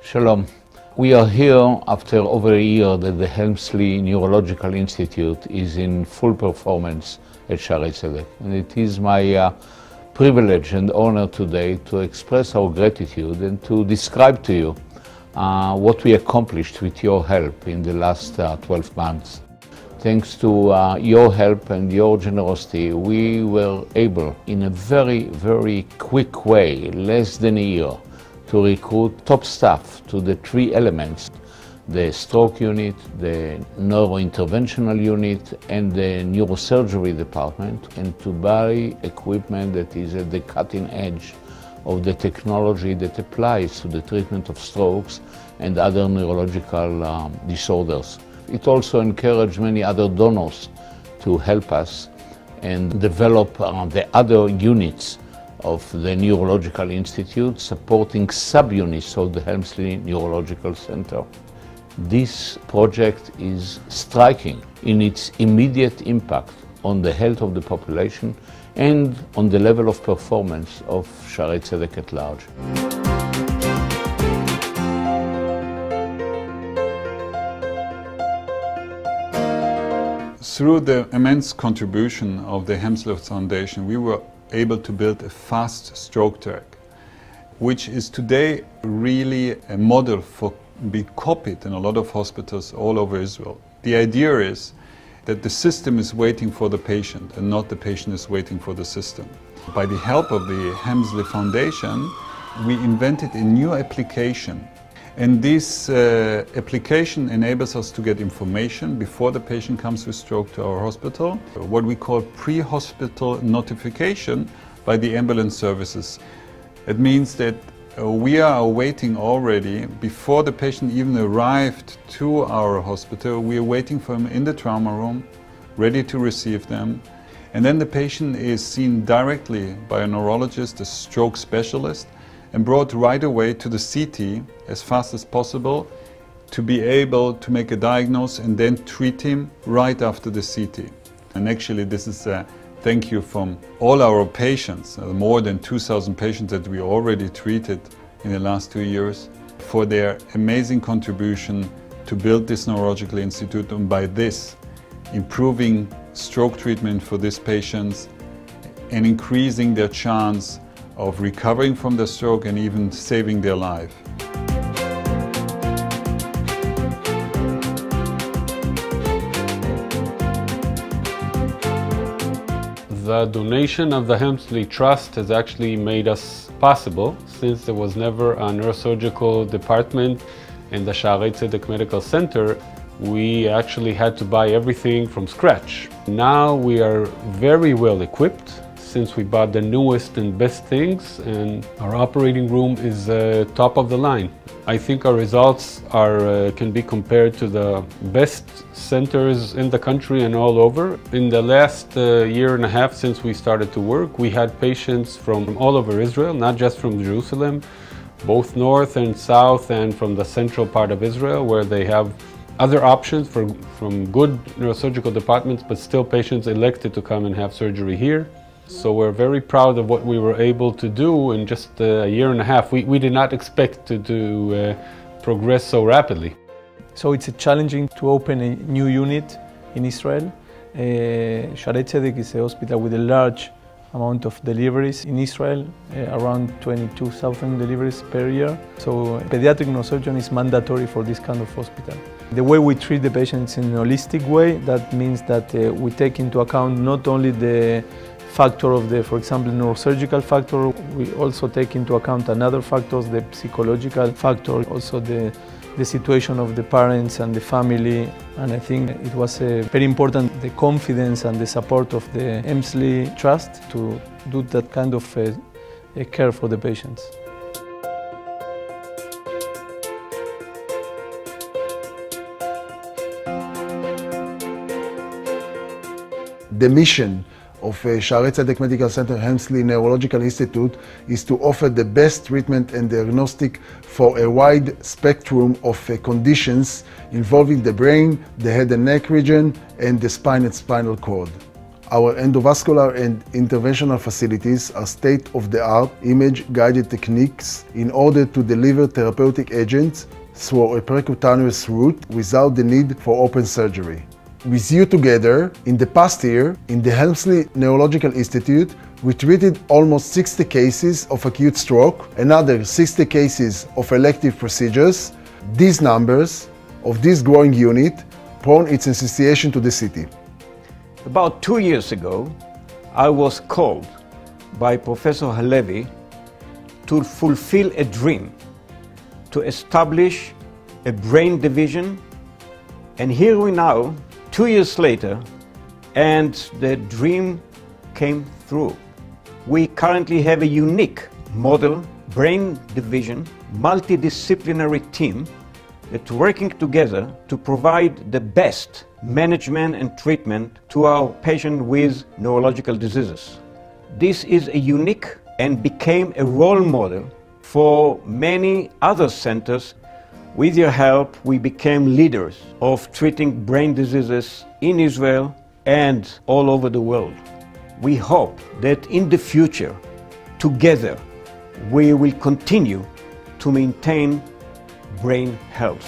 Shalom. We are here after over a year that the Helmsley Neurological Institute is in full performance at Shaarei Tzedek. And it is my privilege and honor today to express our gratitude and to describe to you what we accomplished with your help in the last 12 months. Thanks to your help and your generosity, we were able, in a very quick way, less than a year, to recruit top staff to the three elements: the stroke unit, the neurointerventional unit, and the neurosurgery department, and to buy equipment that is at the cutting edge of the technology that applies to the treatment of strokes and other neurological disorders. It also encouraged many other donors to help us and develop the other units of the Neurological Institute, supporting subunits of the Helmsley Neurological Center. This project is striking in its immediate impact on the health of the population and on the level of performance of Shaarei Tzedek at large. Through the immense contribution of the Helmsley Foundation, we were able to build a fast stroke track, which is today really a model for being copied in a lot of hospitals all over Israel. The idea is that the system is waiting for the patient and not the patient is waiting for the system. By the help of the Helmsley Foundation, we invented a new application. And this application enables us to get information before the patient comes with stroke to our hospital, what we call pre-hospital notification by the ambulance services. It means that we are waiting already, before the patient even arrived to our hospital, we are waiting for him in the trauma room, ready to receive them. And then the patient is seen directly by a neurologist, a stroke specialist, and brought right away to the CT as fast as possible to be able to make a diagnosis and then treat him right after the CT. And actually this is a thank you from all our patients, more than 2,000 patients that we already treated in the last 2 years, for their amazing contribution to build this neurological institute, and by this improving stroke treatment for these patients and increasing their chance of recovering from the stroke and even saving their life. The donation of the Helmsley Trust has actually made us possible, since there was never a neurosurgical department in the Shaarei Tzedek Medical Center. We actually had to buy everything from scratch. Now we are very well equipped, since we bought the newest and best things, and our operating room is top of the line. I think our results can be compared to the best centers in the country and all over. In the last year and a half since we started to work, we had patients from all over Israel, not just from Jerusalem, both north and south, and from the central part of Israel, where they have other options from good neurosurgical departments, but still patients elected to come and have surgery here. So we're very proud of what we were able to do in just a year and a half. We did not expect to progress so rapidly. So it's challenging to open a new unit in Israel. Shaarei Tzedek is a hospital with a large amount of deliveries in Israel, around 22,000 deliveries per year. So pediatric neurosurgeon is mandatory for this kind of hospital. The way we treat the patients in a holistic way, that means that we take into account not only the factor of the, for example, neurosurgical factor, we also take into account another factors, the psychological factor, also the situation of the parents and the family. And I think it was very important, the confidence and the support of the Helmsley Trust to do that kind of care for the patients. The mission of Shaarei Tzedek Medical Center Helmsley Neurological Institute is to offer the best treatment and diagnostic for a wide spectrum of conditions involving the brain, the head and neck region, and the spine and spinal cord. Our endovascular and interventional facilities are state-of-the-art image-guided techniques in order to deliver therapeutic agents through a percutaneous route without the need for open surgery. With you together, in the past year, in the Helmsley Neurological Institute, we treated almost 60 cases of acute stroke, another 60 cases of elective procedures. These numbers of this growing unit prone its association to the city. About 2 years ago, I was called by Professor Halevi to fulfill a dream, to establish a brain division, and here we now, 2 years later, and the dream came through. We currently have a unique model brain division, multidisciplinary team that's working together to provide the best management and treatment to our patients with neurological diseases. This is a unique and became a role model for many other centers. With your help, we became leaders of treating brain diseases in Israel and all over the world. We hope that in the future, together, we will continue to maintain brain health.